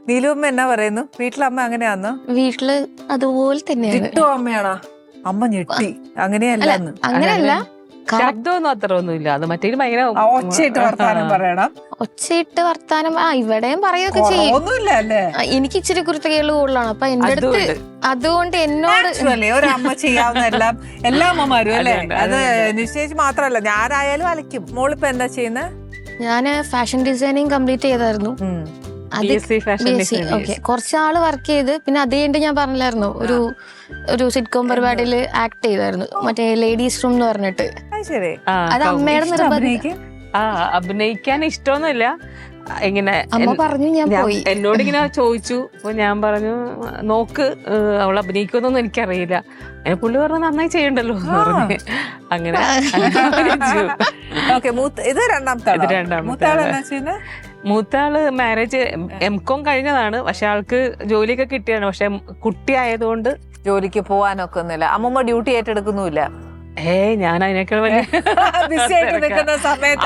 നീലുവമ്മ എന്നാ പറയുന്നു? വീട്ടിലമ്മ അങ്ങനെയാന്ന്? വീട്ടില് അതുപോലെ തന്നെയാണ്. അമ്മയാണോ? അമ്മ ഞെട്ടി. അങ്ങനെയല്ലെന്ന്. അങ്ങനെയല്ല, ശബ്ദമൊന്നും അത്ര ഒന്നുമില്ല. അത് മറ്റേ ഭയങ്കര ഒച്ചയിട്ട് വർത്താനം പറയണം. ഒച്ചയിട്ട് വർത്താനം ഇവിടെയും പറയുകയൊക്കെ ചെയ്യും. ഒന്നുമില്ല അല്ലേ? എനിക്ക് ഇച്ചിരി കുരുത്തക്കേട് കൂടുതലാണ്. അപ്പൊ എന്റെ അടുത്ത് അതുകൊണ്ട് എന്നോട് ഒരമ്മ ചെയ്യാവുന്ന എല്ലാ അമ്മമാരും അല്ലേ? അത് നിശ്ചയിച്ച് മാത്രല്ല, ഞാനായാലും അലയ്ക്കും. മോളിപ്പോ എന്താ ചെയ്യുന്നത്? ഞാന് ഫാഷൻ ഡിസൈനിങ് കംപ്ലീറ്റ് ചെയ്തായിരുന്നു. കുറച്ചാള് വർക്ക് ചെയ്ത് പിന്നെ അത് കഴിഞ്ഞിട്ട് ഞാൻ പറഞ്ഞില്ലായിരുന്നു ഒരു സിറ്റ്കോം പരിപാടിയിൽ ആക്ട് ചെയ്തായിരുന്നു, മറ്റേ ലേഡീസ് റൂം എന്ന് പറഞ്ഞിട്ട്. അത് അമ്മയുടെ നിർബന്ധം. അഭിനയിക്കാൻ ഇഷ്ടമൊന്നുമില്ല. ഇങ്ങനെ അമ്മ പറഞ്ഞു, ഞാൻ പോയി. എന്നോട് ഇങ്ങനെ ചോദിച്ചു. അപ്പൊ ഞാൻ പറഞ്ഞു നോക്ക്, അവൾ അഭിനയിക്കുമെന്നൊന്നും എനിക്കറിയില്ല. അങ്ങനെ പുള്ളി പറഞ്ഞു നന്നായി ചെയ്യണ്ടല്ലോ എന്ന് പറഞ്ഞു. അങ്ങനെ ഇത് രണ്ടാമത്തെ. മൂത്താള് മാരേജ് M.Com കഴിഞ്ഞതാണ്. പക്ഷെ ആൾക്ക് ജോലിയൊക്കെ കിട്ടിയാണ്. പക്ഷെ കുട്ടി ആയതുകൊണ്ട് ജോലിക്ക് പോവാനൊക്കെ ഒന്നുമില്ല. അമ്മമ്മ ഡ്യൂട്ടി ഏറ്റെടുക്കുന്നുമില്ല. ഞാൻ അതിനേക്കാൾ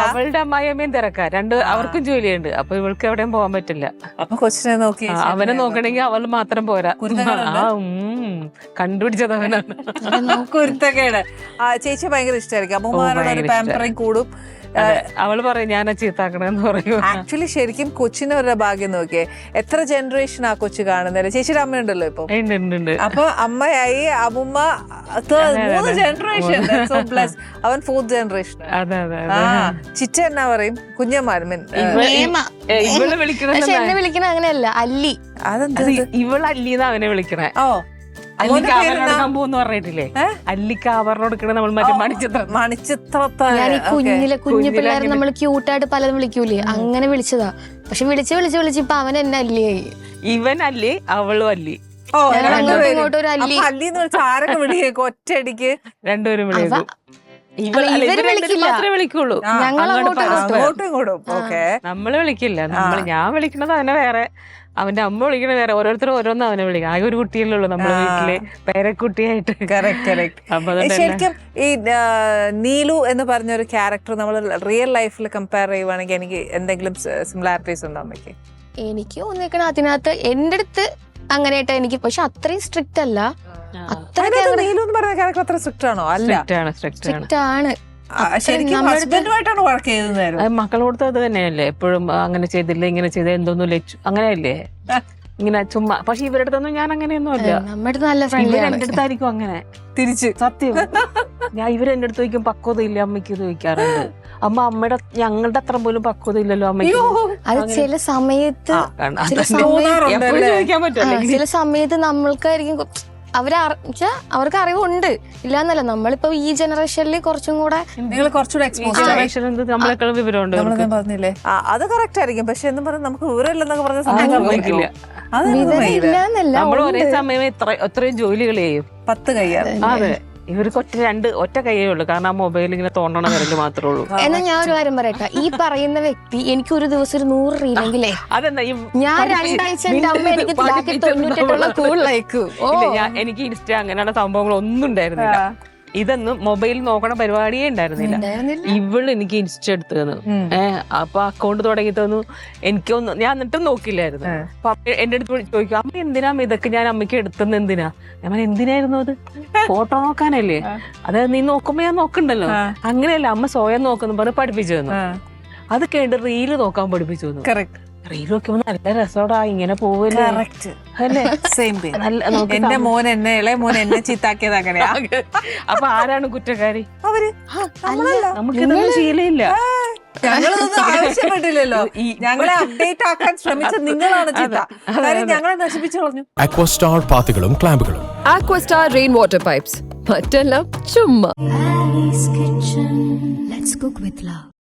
അവളുടെ അമ്മായിയമ്മയും തിരക്കാ. അവർക്കും ജോലിയുണ്ട്. അപ്പൊ ഇവൾക്ക് എവിടെയും പോകാൻ പറ്റില്ല. അപ്പൊ കൊച്ചിനെ നോക്കി അവനെ നോക്കണമെങ്കിൽ അവൾ മാത്രം പോരാ. കണ്ടുപിടിച്ചത് അവനാണ്. കുരുത്തക്കേട്. ചേച്ചി ഭയങ്കര ഇഷ്ടമായിരിക്കും. അമ്മമാരുടെ ഒരു പാമ്പറിങ് കൂടും. അവള് പറയും ഞാൻ ചീത്താക്കണെന്ന് പറയും. ആക്ച്വലി ശരിക്കും കൊച്ചിന് ഒരു ഭാഗ്യം നോക്കിയേ, എത്ര ജനറേഷൻ ആ കൊച്ചു കാണുന്നില്ല. ചേച്ചിയുടെ അമ്മയുണ്ടല്ലോ ഇപ്പൊ. അപ്പൊ അമ്മയായി, അമ്മുമ്മ 3 ജനറേഷൻ. അവൻ 4th ജനറേഷൻ. ചിറ്റ എന്നാ പറയും? കുഞ്ഞമ്മാരും. ഇവള് വിളിക്കണ എന്നെ വിളിക്കണ അങ്ങനെയല്ല, അല്ലി. അതെന്താ ഇവള് അല്ലീന്ന് അവനെ വിളിക്കണേ. പറഞ്ഞിട്ടില്ലേ, അല്ലിക്ക് ആവരണോടുക്കണ നമ്മൾ കുഞ്ഞു പിള്ളേർ നമ്മൾ ക്യൂട്ടായിട്ട് പലതും വിളിക്കൂലേ, അങ്ങനെ വിളിച്ചതാ. പക്ഷെ വിളിച്ച് ഇപ്പൊ അവൻ എന്നെ അല്ലിയായി. ഇവൻ അല്ലി, അവളും അല്ലി. ഇങ്ങോട്ട് ഒരു അല്ലി. അല്ലിന്ന് വെച്ചാൽ ആരൊക്കെ വിളിക്കും ഒറ്റയടിക്ക്? രണ്ടുപേരും വിളിക്കും. മാത്രമേ വിളിക്കുള്ളൂ. നമ്മള് വിളിക്കില്ല. ഞാൻ വിളിക്കണത് അവനെ വേറെ, അവന്റെ അമ്മ വിളിക്കണ വേറെ. ഓരോരുത്തരും ഓരോന്നും അവനെ വിളിക്കും. ആകെ ഒരു കുട്ടിയല്ലേ ഉള്ളൂ നമ്മളെ വീട്ടില്, പേരക്കുട്ടിയായിട്ട്. ശരിക്കും ഈ നീലു എന്ന് പറഞ്ഞൊരു ക്യാരക്ടർ നമ്മൾ റിയൽ ലൈഫിൽ കമ്പയർ ചെയ്യുവാണെങ്കിൽ എനിക്ക് എന്തെങ്കിലും സിമിലാരിറ്റീസ് ഉണ്ടോ അമ്മയ്ക്ക്? എനിക്ക് ഒന്നിക്കണ അതിനകത്ത് എന്റെ അടുത്ത് അങ്ങനെയായിട്ട് എനിക്ക്, പക്ഷെ അത്രയും സ്ട്രിക്റ്റ് അല്ല. നീലു എന്ന് പറഞ്ഞ ക്യാരക്ടർ അത്ര സ്ട്രിക്റ്റ് ആണോ? അല്ല, സ്ട്രിക്റ്റ് ആണ്. മക്കളോടത്ത് അത് തന്നെയല്ലേ എപ്പോഴും. അങ്ങനെ ചെയ്തില്ല, ഇങ്ങനെ ചെയ്ത എന്തോന്നും ലച്ചു, അങ്ങനെയല്ലേ ഇങ്ങനെ ചുമ്മാ. പക്ഷെ ഇവരുടെ അടുത്തൊന്നും ഞാൻ അങ്ങനെയൊന്നും അല്ല. എന്റെ അടുത്തായിരിക്കും അങ്ങനെ തിരിച്ച്. സത്യം, ഞാൻ ഇവരെന്റെ അടുത്ത് ചോദിക്കും പക്വത ഇല്ല അമ്മയ്ക്ക് ചോദിക്കാറുണ്ട്. അമ്മയുടെ ഞങ്ങളുടെ അത്ര പോലും പക്വത ഇല്ലല്ലോ അമ്മയ്ക്ക്. അത് ചില സമയത്ത് ചോദിക്കാൻ പറ്റില്ല. ചില സമയത്ത് നമ്മൾക്കായിരിക്കും അവർക്ക് അറിവുണ്ട്, ഇല്ലാന്നല്ല. നമ്മളിപ്പോ ഈ ജനറേഷനിൽ കുറച്ചും കൂടെ നമ്മളെക്കാളും വിവരമുണ്ട്. പറഞ്ഞില്ലേ, അത് കറക്റ്റ് ആയിരിക്കും. പക്ഷെ എന്ന് പറഞ്ഞാൽ നമുക്ക് വിവരമില്ലെന്നൊക്കെ പറഞ്ഞ നമ്മൾ ഒരേ സമയം എത്രയും ജോലികൾ ചെയ്യും. 10 കയ്യാണ്. അതെ, ഇവർക്ക് ഒറ്റ കയ്യേ ഉള്ളൂ. കാരണം ആ മൊബൈൽ ഇങ്ങനെ തോന്നണ വിരല് മാത്രമേ ഉള്ളൂ. എന്നാ ഞാൻ ഒരു കാര്യം പറയട്ടെ, ഈ പറയുന്ന വ്യക്തി എനിക്ക് ഒരു ദിവസം ഒരു 100 റീലെങ്കിലേ ഞാൻ 2 ആഴ്ച എന്റെ അമ്മ എനിക്ക് 98 കൂടുതലയക്കും. എനിക്ക് ഇൻസ്റ്റ അങ്ങനെയുള്ള സംഭവങ്ങളൊന്നും ഉണ്ടായിരുന്നില്ല. ഇതൊന്നും മൊബൈൽ നോക്കണ പരിപാടിയേ ഉണ്ടായിരുന്നില്ല. ഇവള് എനിക്ക് ഇൻസ്റ്റ എടുത്തു തന്നു. അപ്പൊ അക്കൗണ്ട് തുടങ്ങി തന്നു. എനിക്കൊന്നും ഞാൻ എന്നിട്ടും നോക്കില്ലായിരുന്നു. അപ്പൊ എന്റെ അടുത്ത് ചോദിക്കും അമ്മ എന്തിനാ ഇതൊക്കെ ഞാൻ അമ്മയ്ക്ക് എടുത്തുന്ന എന്തിനാ? ഞാൻ എന്തിനായിരുന്നു അത്? ഫോട്ടോ നോക്കാനല്ലേ? അതായത് നീ നോക്കുമ്പോ ഞാൻ നോക്കണ്ടല്ലോ. അങ്ങനെയല്ല, അമ്മ സ്വയം നോക്കുന്നു പറഞ്ഞ് പഠിപ്പിച്ചു തന്നു. അത് കഴിഞ്ഞിട്ട് റീല് നോക്കാൻ പഠിപ്പിച്ചു തന്നു. റീൽ നോക്കുമ്പോ നല്ല രസോടാ, ഇങ്ങനെ പോവല്ലേ. എന്റെ മോൻ എന്നെ ഇളയ മോൻ എന്നെ ചീത്താക്കിയത് അങ്ങനെയാ. അപ്പൊ ആരാണ് കുറ്റക്കാരി? അവര്. നമുക്ക് ഇതൊന്നും ശീലമില്ല. ഞങ്ങളൊന്നും ആവശ്യപ്പെട്ടില്ലല്ലോ. ഞങ്ങളെ അപ്ഡേറ്റ് ആക്കാൻ ശ്രമിച്ച നിങ്ങളാണ് ചീത്ത. ഞങ്ങളെ നശിപ്പിച്ചു കളഞ്ഞു. അക്വസ്റ്റാർ പാത്തുകളും ക്ലാമ്പുകളും. Aquastar rain water pipes. മറ്റെല്ലാം ചുമ്മാ.